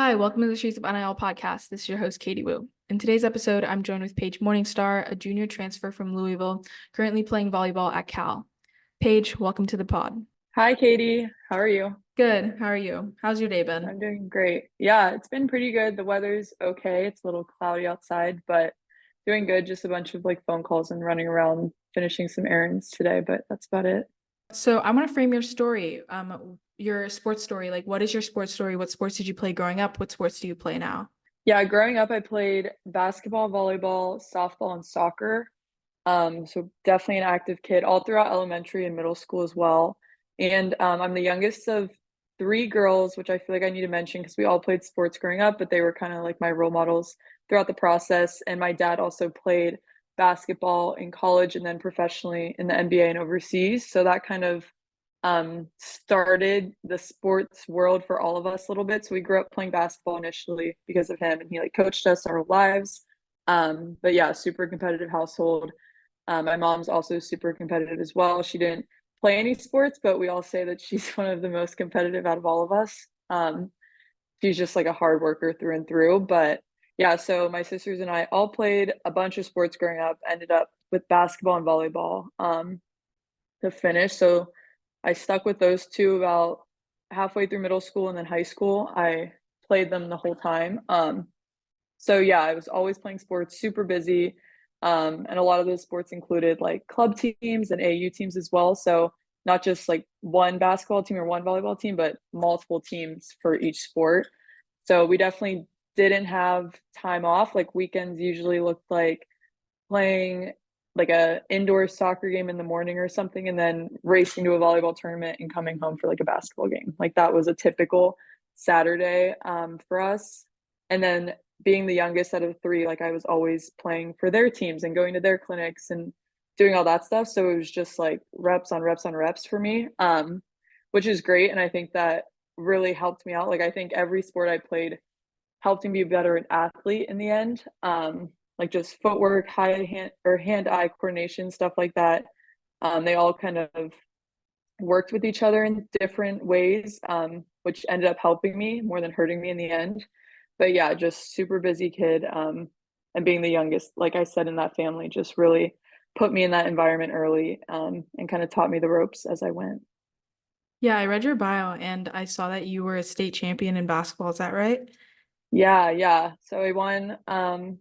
Hi, welcome to the Streets of NIL podcast. This is your host, Katie Wu. In today's episode, I'm joined with Paige Morningstar, a junior transfer from Louisville, currently playing volleyball at Cal. Paige, welcome to the pod. Hi, Katie. How are you? Good. How are you? How's your day been? I'm doing great. Yeah, it's been pretty good. The weather's okay. It's a little cloudy outside, but doing good. Just a bunch of phone calls and running around finishing some errands today, but that's about it. So I want to frame your story, your sports story. Like, what is your sports story? What sports did you play growing up? What sports do you play now? Yeah, growing up, I played basketball, volleyball, softball, and soccer. So definitely an active kid all throughout elementary and middle school as well. And I'm the youngest of three girls, which I feel like I need to mention because we all played sports growing up, but they were kind of like my role models throughout the process. And my dad also played basketball in college and then professionally in the NBA and overseas. So that kind of started the sports world for all of us a little bit. So we grew up playing basketball initially because of him, and he coached us our lives. But yeah, super competitive household. My mom's also super competitive as well. She didn't play any sports, but we all say that she's one of the most competitive out of all of us. She's just like a hard worker through and through. But yeah, so my sisters and I all played a bunch of sports growing up, ended up with basketball and volleyball to finish. So I stuck with those two about halfway through middle school, and then high school. I played them the whole time. So yeah, I was always playing sports, super busy. And a lot of those sports included like club teams and AU teams as well. So not just like one basketball team or one volleyball team, but multiple teams for each sport. So we definitely didn't have time off. Like weekends usually looked like playing like a indoor soccer game in the morning or something, and then racing to a volleyball tournament and coming home for like a basketball game. Like that was a typical Saturday for us. And then being the youngest out of three, like I was always playing for their teams and going to their clinics and doing all that stuff. So it was just like reps on reps on reps for me, which is great. And I think that really helped me out. Like I think every sport I played helped me be a better athlete in the end. Like just footwork, hand-eye coordination, stuff like that. They all kind of worked with each other in different ways, which ended up helping me more than hurting me in the end. But yeah, just super busy kid. And being the youngest, like I said, in that family, just really put me in that environment early, and kind of taught me the ropes as I went. Yeah, I read your bio and I saw that you were a state champion in basketball. Is that right? Yeah, yeah. So I won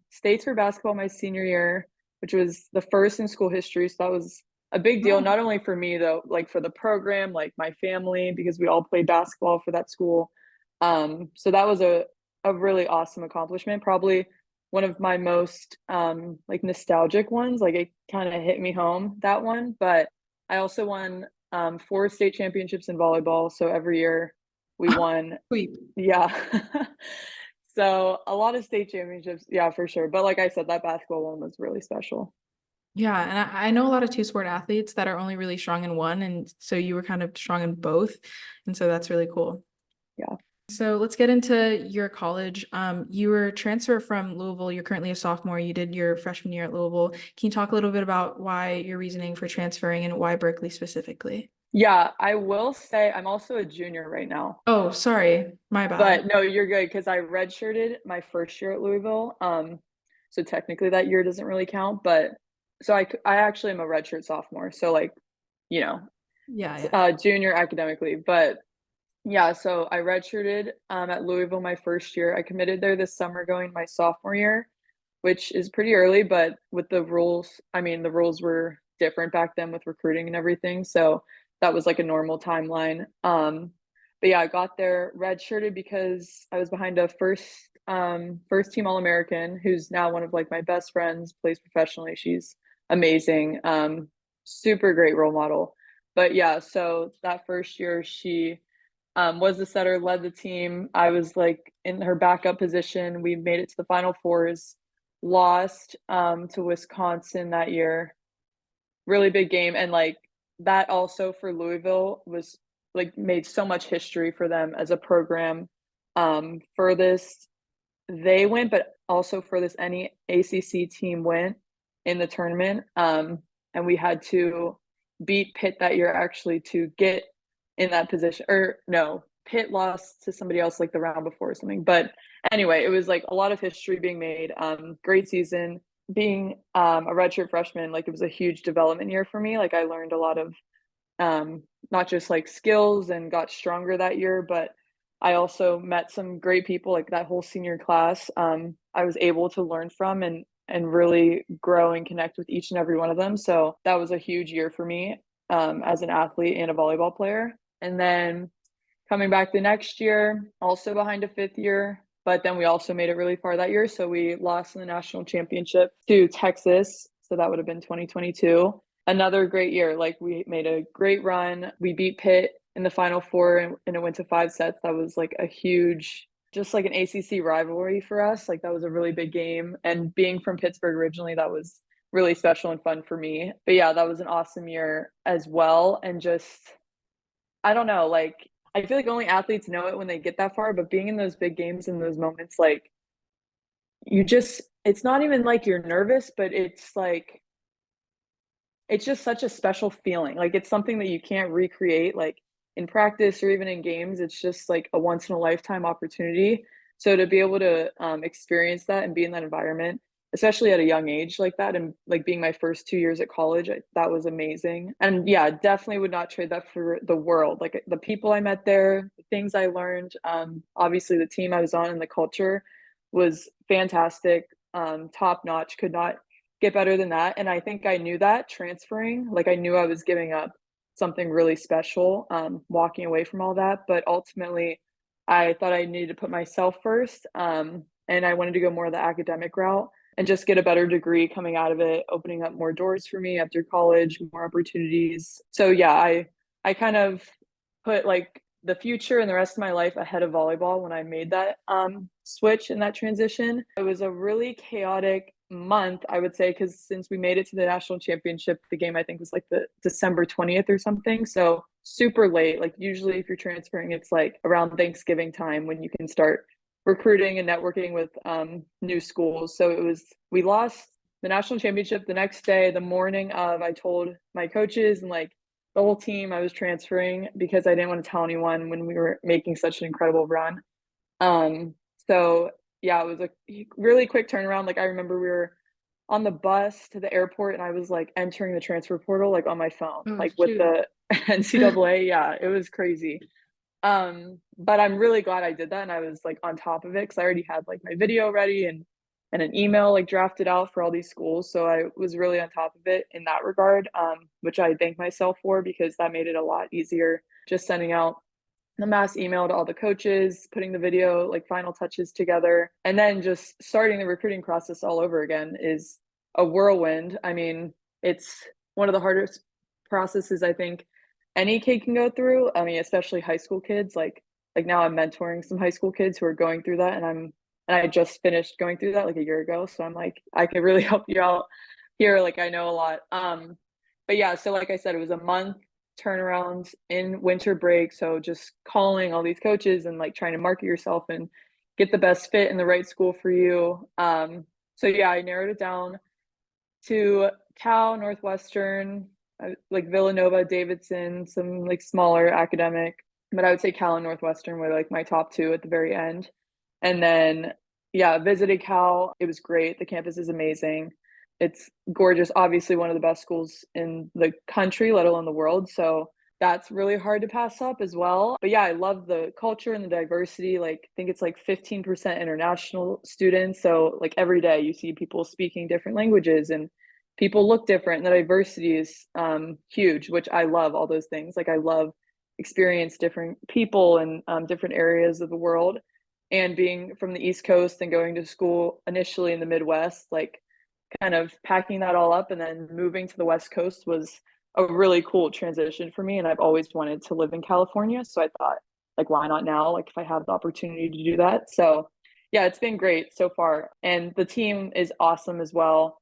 states for basketball my senior year, which was the first in school history. So that was a big deal, Oh. not only for me though, like for the program, like my family, because we all played basketball for that school. So that was a really awesome accomplishment. Probably one of my most like nostalgic ones. Like it kind of hit me home, that one. But I also won four state championships in volleyball. So every year we won. Sweet. Yeah. So a lot of state championships, yeah, for sure. But like I said, that basketball one was really special. Yeah, and I know a lot of two-sport athletes that are only really strong in one, and so you were kind of strong in both, and so that's really cool. Yeah. So let's get into your college. You were transferred from Louisville. You're currently a sophomore. You did your freshman year at Louisville. Can you talk a little bit about why your reasoning for transferring and why Berkeley specifically? Yeah, I will say I'm also a junior right now. Oh, sorry, my bad. But no, you're good because I redshirted my first year at Louisville. So technically that year doesn't really count, but so I actually am a redshirt sophomore. So like, you know, Yeah, yeah. junior academically, but yeah, so I redshirted at Louisville my first year. I committed there this summer going my sophomore year, which is pretty early, but with the rules, I mean, the rules were different back then with recruiting and everything. So that was like a normal timeline. But yeah, I got there redshirted because I was behind a first team All-American who's now one of like my best friends, plays professionally. She's amazing. Super great role model. But yeah, so that first year she was the setter, led the team. I was like in her backup position. We made it to the Final Fours, lost to Wisconsin that year. Really big game. And like that also for Louisville was like made so much history for them as a program. Furthest they went, but also furthest any ACC team went in the tournament. And we had to beat Pitt that year actually to get in that position. Or no, Pitt lost to somebody else like the round before or something. But anyway, it was like a lot of history being made. Great season. Being a redshirt freshman, like it was a huge development year for me. Like I learned a lot of not just like skills and got stronger that year, but I also met some great people like that whole senior class. I was able to learn from and really grow and connect with each and every one of them. So that was a huge year for me as an athlete and a volleyball player. And then coming back the next year, also behind a fifth year, but then we also made it really far that year. So we lost in the national championship to Texas. So that would have been 2022. Another great year. Like we made a great run. We beat Pitt in the final four and it went to 5 sets. That was like a huge, just like an ACC rivalry for us. Like that was a really big game. And being from Pittsburgh originally, that was really special and fun for me. But yeah, that was an awesome year as well. And just, I don't know, like I feel like only athletes know it when they get that far, but being in those big games in those moments, like you just, it's not even like you're nervous, but it's like, it's just such a special feeling. Like it's something that you can't recreate, like in practice or even in games. It's just like a once in a lifetime opportunity. So to be able to experience that and be in that environment, especially at a young age like that, and like being my first 2 years at college, that was amazing. And yeah, definitely would not trade that for the world. Like the people I met there, the things I learned, obviously the team I was on and the culture was fantastic, top notch. Could not get better than that. And I think I knew that transferring, like I knew I was giving up something really special, walking away from all that. But ultimately, I thought I needed to put myself first. And I wanted to go more of the academic route and just get a better degree coming out of it, opening up more doors for me after college, more opportunities. So yeah, I kind of put like the future and the rest of my life ahead of volleyball when I made that switch and that transition. It was a really chaotic month, I would say, because since we made it to the national championship, the game I think was like the December 20th or something. So super late. Like usually if you're transferring, it's like around Thanksgiving time when you can start recruiting and networking with new schools. So it was, we lost the national championship the next day. The morning of, I told my coaches and like the whole team I was transferring because I didn't want to tell anyone when we were making such an incredible run. So yeah, it was a really quick turnaround. Like I remember we were on the bus to the airport and I was like entering the transfer portal like on my phone, Oh, like with shoot. the NCAA. Yeah, it was crazy. But I'm really glad I did that and I was like on top of it because I already had like my video ready and an email like drafted out for all these schools. So I was really on top of it in that regard, which I thank myself for because that made it a lot easier just sending out the mass email to all the coaches, putting the video like final touches together, and then just starting the recruiting process all over again is a whirlwind. I mean, it's one of the hardest processes I think any kid can go through. I mean, especially high school kids. Like now I'm mentoring some high school kids who are going through that, and I just finished going through that like a year ago. So I'm like, I can really help you out here. Like I know a lot. But yeah, so like I said, it was a month turnarounds in winter break. So just calling all these coaches and like trying to market yourself and get the best fit in the right school for you. So yeah, I narrowed it down to Cal, Northwestern, like Villanova, Davidson, some like smaller academic, but I would say Cal and Northwestern were like my top two at the very end. And then yeah, visited Cal. It was great. The campus is amazing. It's gorgeous. Obviously one of the best schools in the country, let alone the world. So that's really hard to pass up as well. But yeah, I love the culture and the diversity. Like I think it's like 15% international students. So like every day you see people speaking different languages and people look different. And the diversity is huge, which I love all those things. Like I love experience different people and different areas of the world. And being from the East Coast and going to school initially in the Midwest, like kind of packing that all up and then moving to the West Coast was a really cool transition for me. And I've always wanted to live in California. So I thought, like, why not now? Like, if I have the opportunity to do that. So yeah, it's been great so far. And the team is awesome as well.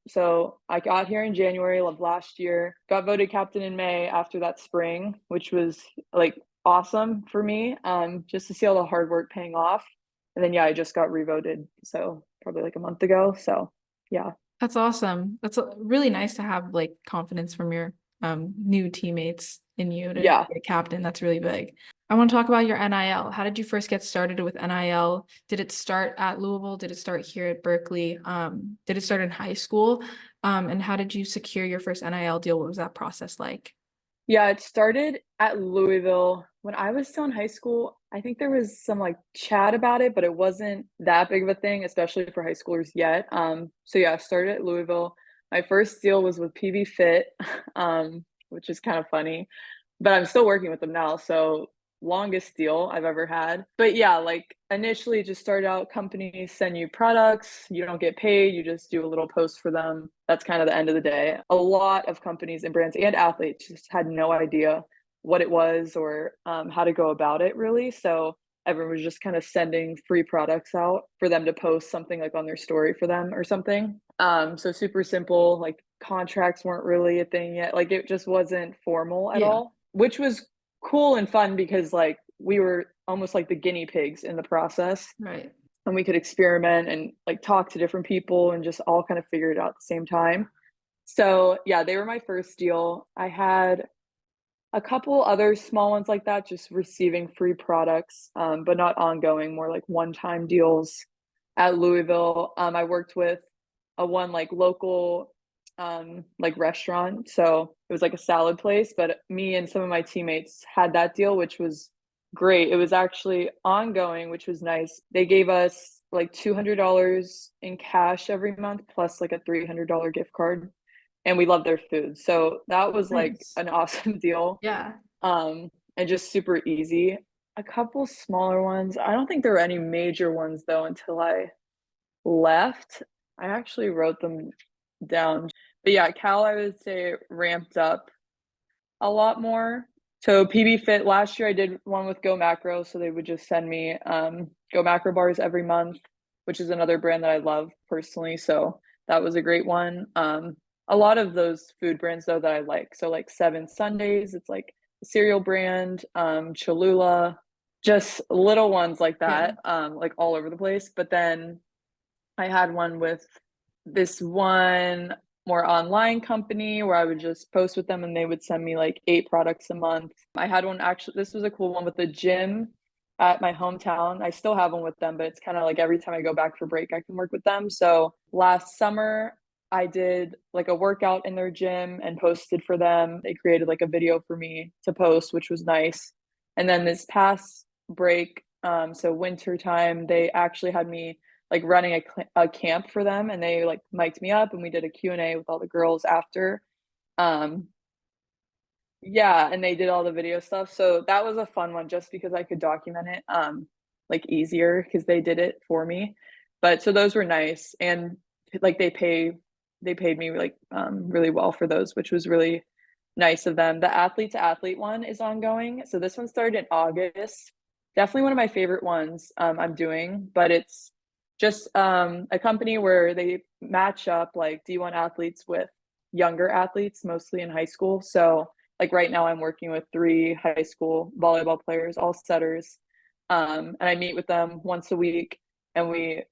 So I got here in January of last year, got voted captain in May after that spring, which was like awesome for me, just to see all the hard work paying off. And then, yeah, I just got revoted. So probably like a month ago. So yeah. That's awesome. That's really nice to have like confidence from your new teammates. in you to Yeah. be a captain. That's really big. I want to talk about your NIL. How did you first get started with NIL? Did it start at Louisville? Did it start here at Berkeley? Did it start in high school? And how did you secure your first NIL deal? What was that process like? Yeah, it started at Louisville. When I was still in high school, I think there was some like chat about it, but it wasn't that big of a thing, especially for high schoolers yet. So yeah, I started at Louisville. My first deal was with PB Fit, which is kind of funny, but I'm still working with them now. So longest deal I've ever had. But yeah, like initially just started out, companies send you products, you don't get paid, you just do a little post for them. That's kind of the end of the day. A lot of companies and brands and athletes just had no idea what it was or how to go about it really. So everyone was just kind of sending free products out for them to post something like on their story for them or something. So super simple, like contracts weren't really a thing yet. Like it just wasn't formal at Yeah, all, which was cool and fun because like we were almost like the guinea pigs in the process, right. and we could experiment and like talk to different people and just all kind of figure it out at the same time. So yeah, they were my first deal. I had a couple other small ones like that, just receiving free products, but not ongoing, more like one-time deals at Louisville. I worked with a one like local like restaurant. So it was like a salad place, but me and some of my teammates had that deal, which was great. It was actually ongoing, which was nice. They gave us like $200 in cash every month plus like a $300 gift card, and we love their food. So that was like Nice. an awesome deal. Yeah. And just super easy. A couple smaller ones. I don't think there were any major ones though until I left. I actually wrote them down. But yeah, Cal, I would say ramped up a lot more. So PB Fit last year I did one with Go Macro, so they would just send me Go Macro bars every month, which is another brand that I love personally. So that was a great one. A lot of those food brands though that I like. So like Seven Sundays, it's like a cereal brand, Cholula, just little ones like Yeah. that, like all over the place. But then I had one with this one more online company where I would just post with them and they would send me like 8 products a month. I had one actually, this was a cool one with the gym at my hometown. I still have one with them, but it's kind of like every time I go back for break, I can work with them. So last summer, I did like a workout in their gym and posted for them. They created like a video for me to post, which was nice. And then this past break, so winter time, they actually had me like running a camp for them, and they like mic'd me up and we did a Q&A with all the girls after. Um, yeah, and they did all the video stuff. So that was a fun one just because I could document it like easier because they did it for me. But so those were nice, and like they paid me like really well for those, which was really nice of them. The athlete to athlete one is ongoing. So this one started in August. Definitely one of my favorite ones I'm doing, but it's just a company where they match up like D1 athletes with younger athletes, mostly in high school. So like right now I'm working with 3 high school volleyball players, all setters. And I meet with them once a week, and we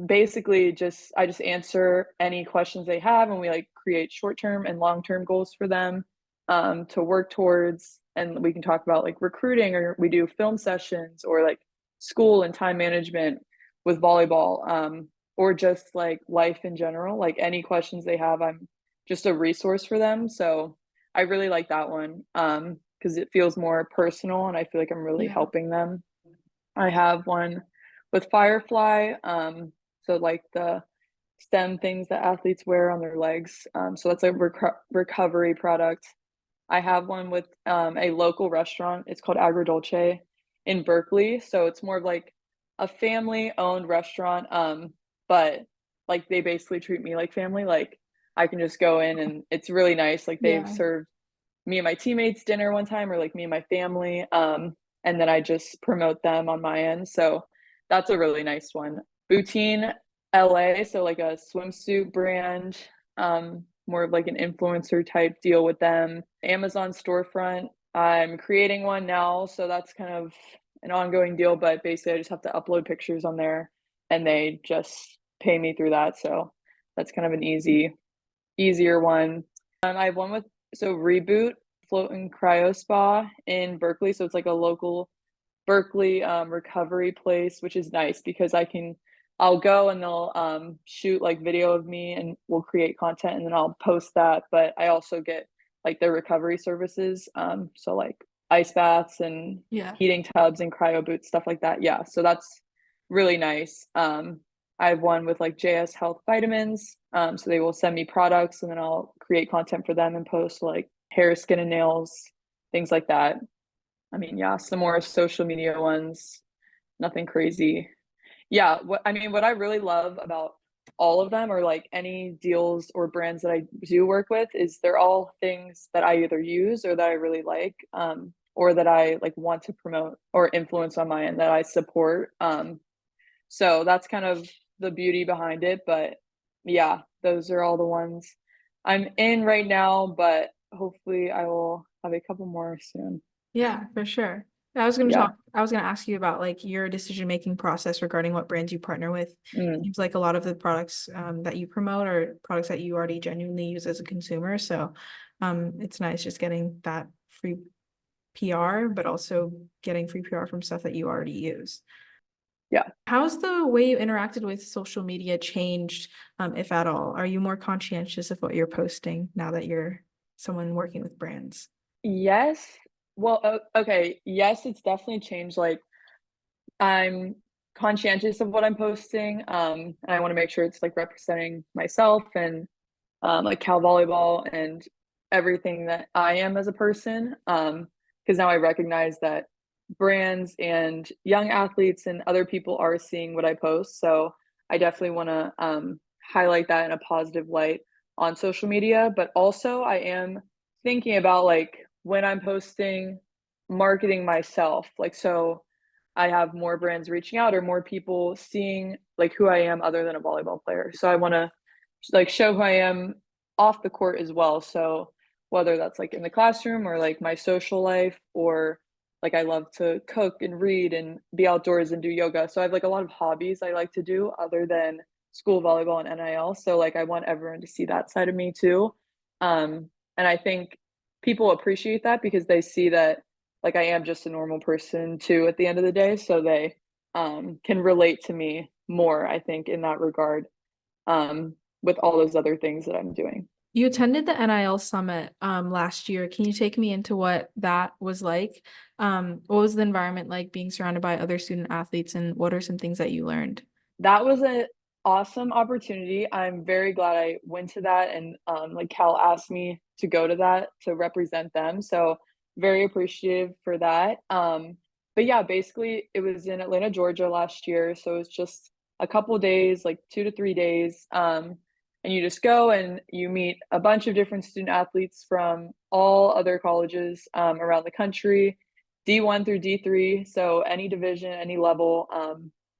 basically just I just answer any questions they have, and we like create short-term and long-term goals for them to work towards. And we can talk about like recruiting, or we do film sessions, or like school and time management with volleyball, or just like life in general. Like any questions they have, I'm just a resource for them. So I really like that one because it feels more personal and I feel like I'm really Yeah. helping them. I have one with Firefly, so like the stem things that athletes wear on their legs. So that's a recovery product. I have one with a local restaurant. It's called Agrodolce in Berkeley. So it's more of like a family-owned restaurant, but like they basically treat me like family. Like I can just go in and it's really nice. Like they've Yeah. served me and my teammates dinner one time, or like me and my family, and then I just promote them on my end. So that's a really nice one. Boutine LA, so like a swimsuit brand, more of like an influencer type deal with them. Amazon storefront, I'm creating one now, so that's kind of an ongoing deal, but basically I just have to upload pictures on there and they just pay me through that. So that's kind of an easier one. I have one with Reboot. Float and Cryo Spa in Berkeley. So it's like a local Berkeley recovery place, which is nice because I'll go and they'll shoot like video of me and we'll create content and then I'll post that. But I also get like their recovery services. So like ice baths and Yeah. heating tubs and cryo boots, stuff like that. Yeah. So that's really nice. I have one with like JS Health Vitamins. So they will send me products and then I'll create content for them and post like hair, skin, and nails, things like that. I mean, yeah, some more social media ones, nothing crazy. Yeah, what I really love about all of them, or like any deals or brands that I do work with, is they're all things that I either use or that I really like, or that I like want to promote or influence on my end that I support. So that's kind of the beauty behind it. But yeah, those are all the ones I'm in right now, but hopefully I will have a couple more soon. Yeah, for sure. Yeah. I was gonna ask you about like your decision-making process regarding what brands you partner with. Mm. Seems like a lot of the products that you promote are products that you already genuinely use as a consumer. So it's nice just getting that free PR, but also getting free PR from stuff that you already use. Yeah. How's the way you interacted with social media changed, if at all? Are you more conscientious of what you're posting now that you're someone working with brands? Yes. Well, okay. Yes, it's definitely changed. Like, I'm conscientious of what I'm posting. And I want to make sure it's like representing myself and like Cal Volleyball and everything that I am as a person. Because now I recognize that brands and young athletes and other people are seeing what I post. So I definitely want to highlight that in a positive light on social media. But also, I am thinking about like when I'm posting, marketing myself. Like, so I have more brands reaching out or more people seeing like who I am other than a volleyball player. So I want to like show who I am off the court as well. So whether that's like in the classroom or like my social life, or like I love to cook and read and be outdoors and do yoga. So I have like a lot of hobbies I like to do other than school volleyball and NIL. So like I want everyone to see that side of me too. And I think people appreciate that because they see that like I am just a normal person too at the end of the day. So they can relate to me more, I think, in that regard, with all those other things that I'm doing. You attended the NIL Summit last year. Can you take me into what that was like? What was the environment like being surrounded by other student athletes, and what are some things that you learned? That was an awesome opportunity. I'm very glad I went to that, and like Cal asked me to go to that to represent them. So very appreciative for that. But yeah, basically it was in Atlanta, Georgia last year. So it's just a couple days, like 2 to 3 days. And you just go and you meet a bunch of different student athletes from all other colleges around the country, D1 through D3. So any division, any level.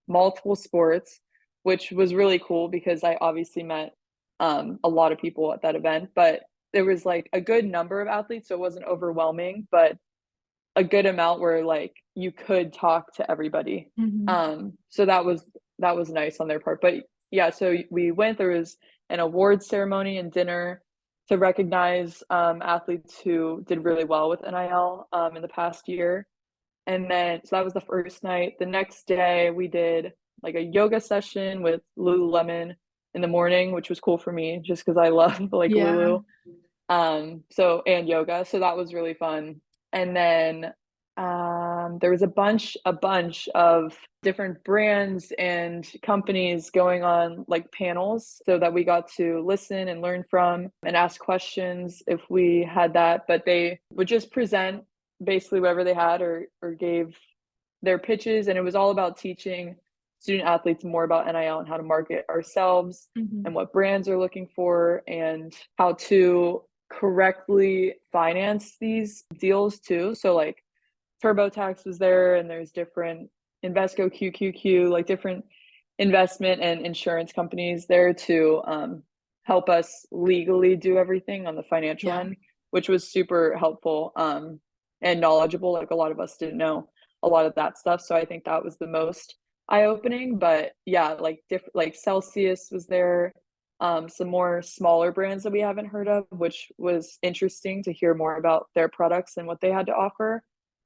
Multiple sports, which was really cool because I obviously met a lot of people at that event, but there was like a good number of athletes, so it wasn't overwhelming, but a good amount where like you could talk to everybody. Mhm. So that was nice on their part. But yeah, so we went, there was an awards ceremony and dinner to recognize athletes who did really well with NIL in the past year. And then, so that was the first night. The next day, we did like a yoga session with Lululemon in the morning, which was cool for me just because I love like Yeah. Lulu. So and yoga. So that was really fun. And then there was a bunch of different brands and companies going on like panels so that we got to listen and learn from and ask questions if we had that. But they would just present basically whatever they had or gave their pitches, and it was all about teaching student athletes more about NIL and how to market ourselves Mhm. and what brands are looking for and how to correctly finance these deals too. So like TurboTax was there, and there's different Invesco QQQ, like different investment and insurance companies there to help us legally do everything on the financial Yeah. end, which was super helpful and knowledgeable. Like a lot of us didn't know a lot of that stuff. So I think that was the most eye-opening. But yeah, like different like Celsius was there. some more smaller brands that we haven't heard of, which was interesting to hear more about their products and what they had to offer.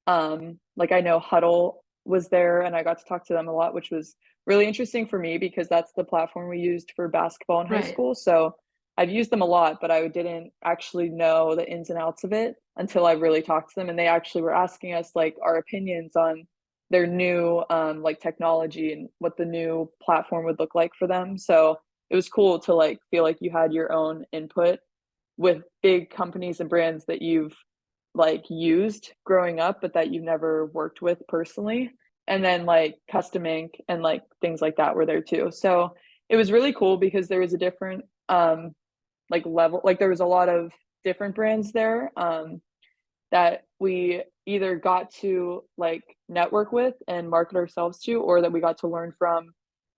Like I know Huddle was there and I got to talk to them a lot, which was really interesting for me because that's the platform we used for basketball in high Right. school. So I've used them a lot, but I didn't actually know the ins and outs of it until I really talked to them. And they actually were asking us like our opinions on their new like technology and what the new platform would look like for them. So it was cool to like feel like you had your own input with big companies and brands that you've like used growing up, but that you've never worked with personally. And then like custom ink and like things like that were there too. So it was really cool because there was a different like level, like there was a lot of different brands there that we either got to like network with and market ourselves to, or that we got to learn from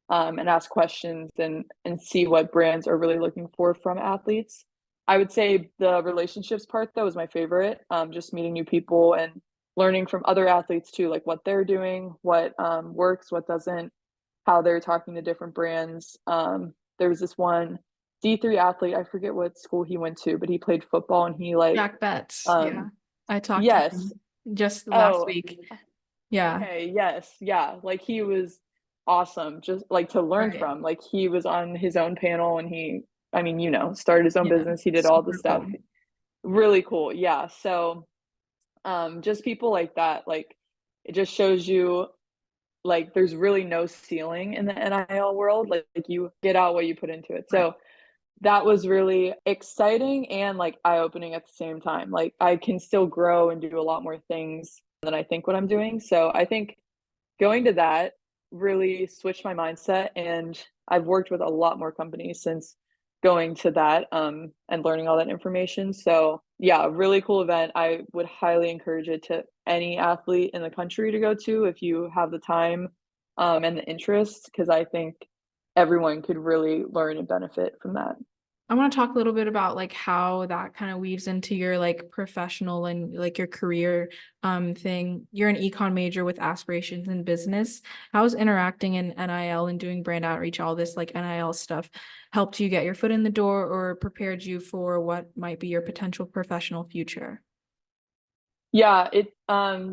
and ask questions and see what brands are really looking for from athletes. I would say the relationships part though was my favorite. Just meeting new people and learning from other athletes too, like what they're doing, what works, what doesn't, how they're talking to different brands. There was this one D3 athlete, I forget what school he went to, but he played football and he like Jack Betts. Yeah. um I talked to yes. him just last Oh, week. Yeah. okay, yes, yeah. Like he was awesome just like to learn Right. from. Like he was on his own panel and he, I mean, you know, started his own Yeah. business. He did all the Super stuff. cool. Really cool. Yeah. So just people like that, like it just shows you like there's really no ceiling in the NIL world. Like you get out what you put into it. Right. So that was really exciting and like eye-opening at the same time. Like I can still grow and do a lot more things than I think what I'm doing. So I think going to that really switched my mindset, and I've worked with a lot more companies since going to that and learning all that information. So yeah, really cool event. I would highly encourage it to any athlete in the country to go to if you have the time and the interest, because I think everyone could really learn and benefit from that. I want to talk a little bit about like how that kind of weaves into your like professional and like your career thing. You're an econ major with aspirations in business. How's interacting in NIL and doing brand outreach, all this like NIL stuff, helped you get your foot in the door or prepared you for what might be your potential professional future? Yeah, it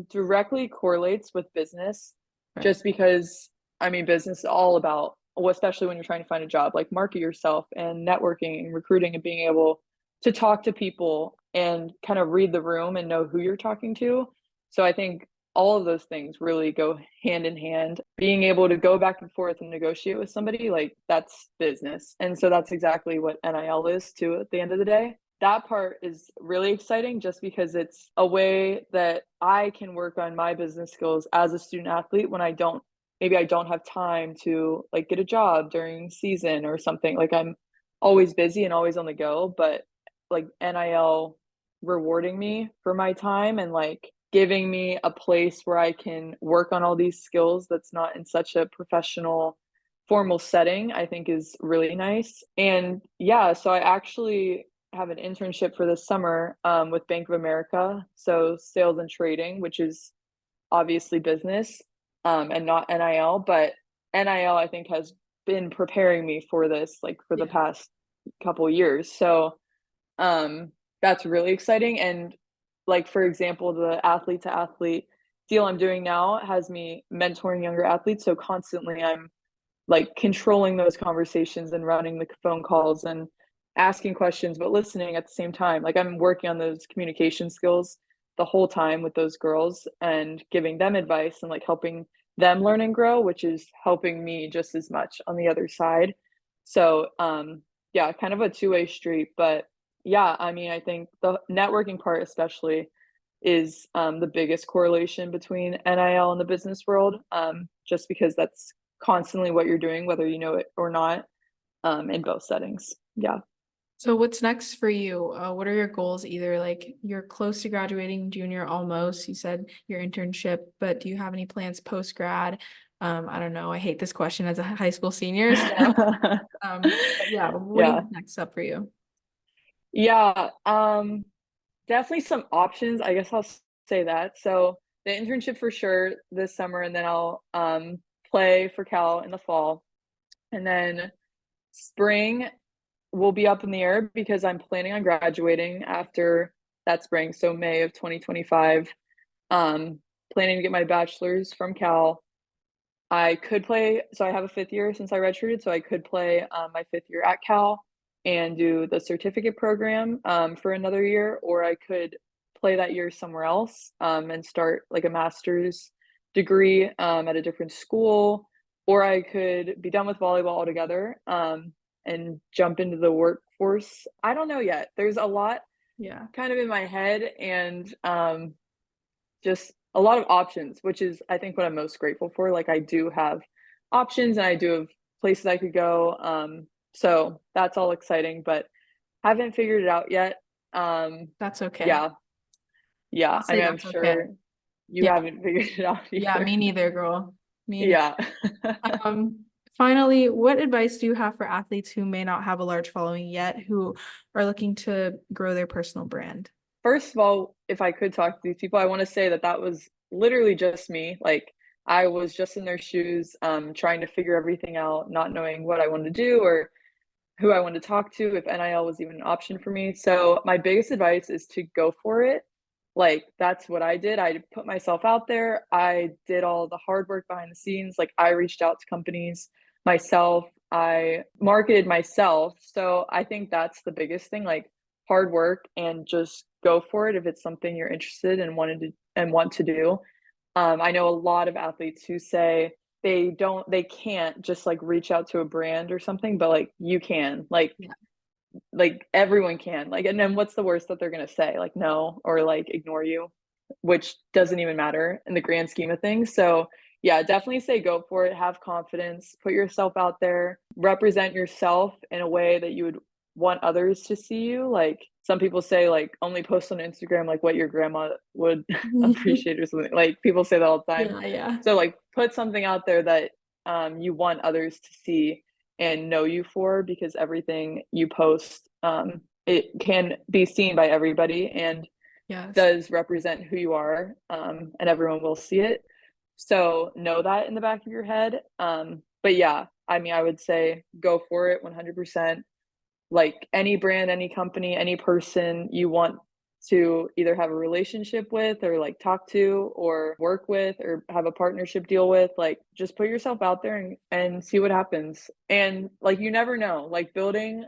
directly correlates with business Right. just because I mean business is all about, well, especially when you're trying to find a job, like market yourself and networking and recruiting and being able to talk to people and kind of read the room and know who you're talking to. So I think all of those things really go hand in hand. Being able to go back and forth and negotiate with somebody, like that's business. And so that's exactly what NIL is too at the end of the day. That part is really exciting just because it's a way that I can work on my business skills as a student athlete when maybe I don't have time to like get a job during season or something. Like I'm always busy and always on the go, but like NIL rewarding me for my time and like giving me a place where I can work on all these skills that's not in such a professional formal setting, I think is really nice. And yeah, so I actually have an internship for this summer with Bank of America. So sales and trading, which is obviously business and not NIL, but NIL I think has been preparing me for this like for the Yeah. past couple years. So that's really exciting. And like for example, the athlete to athlete deal I'm doing now has me mentoring younger athletes. So constantly I'm like controlling those conversations and running the phone calls and asking questions but listening at the same time. Like I'm working on those communication skills the whole time with those girls and giving them advice and like helping them learn and grow, which is helping me just as much on the other side. So yeah, kind of a two-way street. But yeah, I mean, I think the networking part especially is the biggest correlation between NIL and the business world, just because that's constantly what you're doing, whether you know it or not, in both settings. Yeah. So what's next for you? What are your goals? Either like you're close to graduating, junior almost, you said your internship, but do you have any plans post grad? I don't know. I hate this question as a high school senior. So but yeah, what do you Yeah. have next up for you? Yeah. Definitely some options. I guess I'll say that. So the internship for sure this summer, and then I'll play for Cal in the fall. And then spring, will be up in the air because I'm planning on graduating after that spring, so May of 2025. Planning to get my bachelor's from Cal. I could play, so I have a 5th year since I redshirted, so I could play my 5th year at Cal and do the certificate program for another year, or I could play that year somewhere else and start like a master's degree at a different school, or I could be done with volleyball altogether and jump into the workforce. I don't know yet. There's a lot Yeah. kind of in my head, and just a lot of options, which is I think what I'm most grateful for. Like I do have options and I do have places I could go. So that's all exciting, but haven't figured it out yet. That's okay. Yeah, yeah. I'll I say mean, I'm that's okay. sure you Yeah. haven't figured it out Yeah, either. me neither, girl. Me neither. Yeah. Um, Finally, what advice do you have for athletes who may not have a large following yet, who are looking to grow their personal brand? First of all, if I could talk to these people, I want to say that that was literally just me. Like I was just in their shoes, trying to figure everything out, not knowing what I wanted to do or who I wanted to talk to, if NIL was even an option for me. So my biggest advice is to go for it. Like that's what I did. I put myself out there. I did all the hard work behind the scenes. Like I reached out to companies myself. I marketed myself. So I think that's the biggest thing, like hard work and just go for it if it's something you're interested in wanted to and want to do. I know a lot of athletes who say they can't just like reach out to a brand or something, but like you can, Yeah. like everyone can, like, and then what's the worst that they're gonna say? Like no, or like ignore you, which doesn't even matter in the grand scheme of things. So yeah, definitely say go for it, have confidence, put yourself out there, represent yourself in a way that you would want others to see you. Like some people say like only post on Instagram like what your grandma would appreciate or something. Like people say that all the time. Yeah, yeah. So like put something out there that you want others to see and know you for, because everything you post it can be seen by everybody and Yes. does represent who you are, and everyone will see it. So know that in the back of your head. But yeah, I mean, I would say go for it 100%. Like any brand, any company, any person you want to either have a relationship with or like talk to or work with or have a partnership deal with, like just put yourself out there and see what happens. And like you never know, like building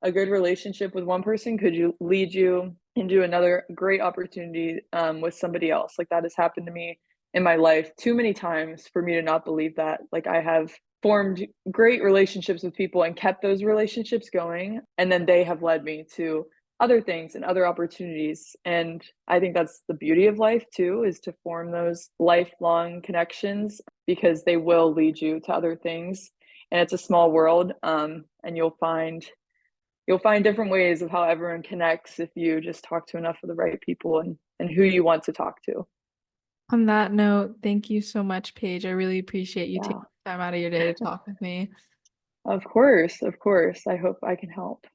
a good relationship with one person could you lead you into another great opportunity with somebody else. Like that has happened to me in my life too many times for me to not believe that. Like I have formed great relationships with people and kept those relationships going, and then they have led me to other things and other opportunities. And I think that's the beauty of life too, is to form those lifelong connections because they will lead you to other things. And it's a small world, and you'll find different ways of how everyone connects if you just talk to enough of the right people and who you want to talk to. On that note, thank you so much, Paige. I really appreciate you Yeah, taking time out of your day to talk with me. of course, of course. I hope I can help.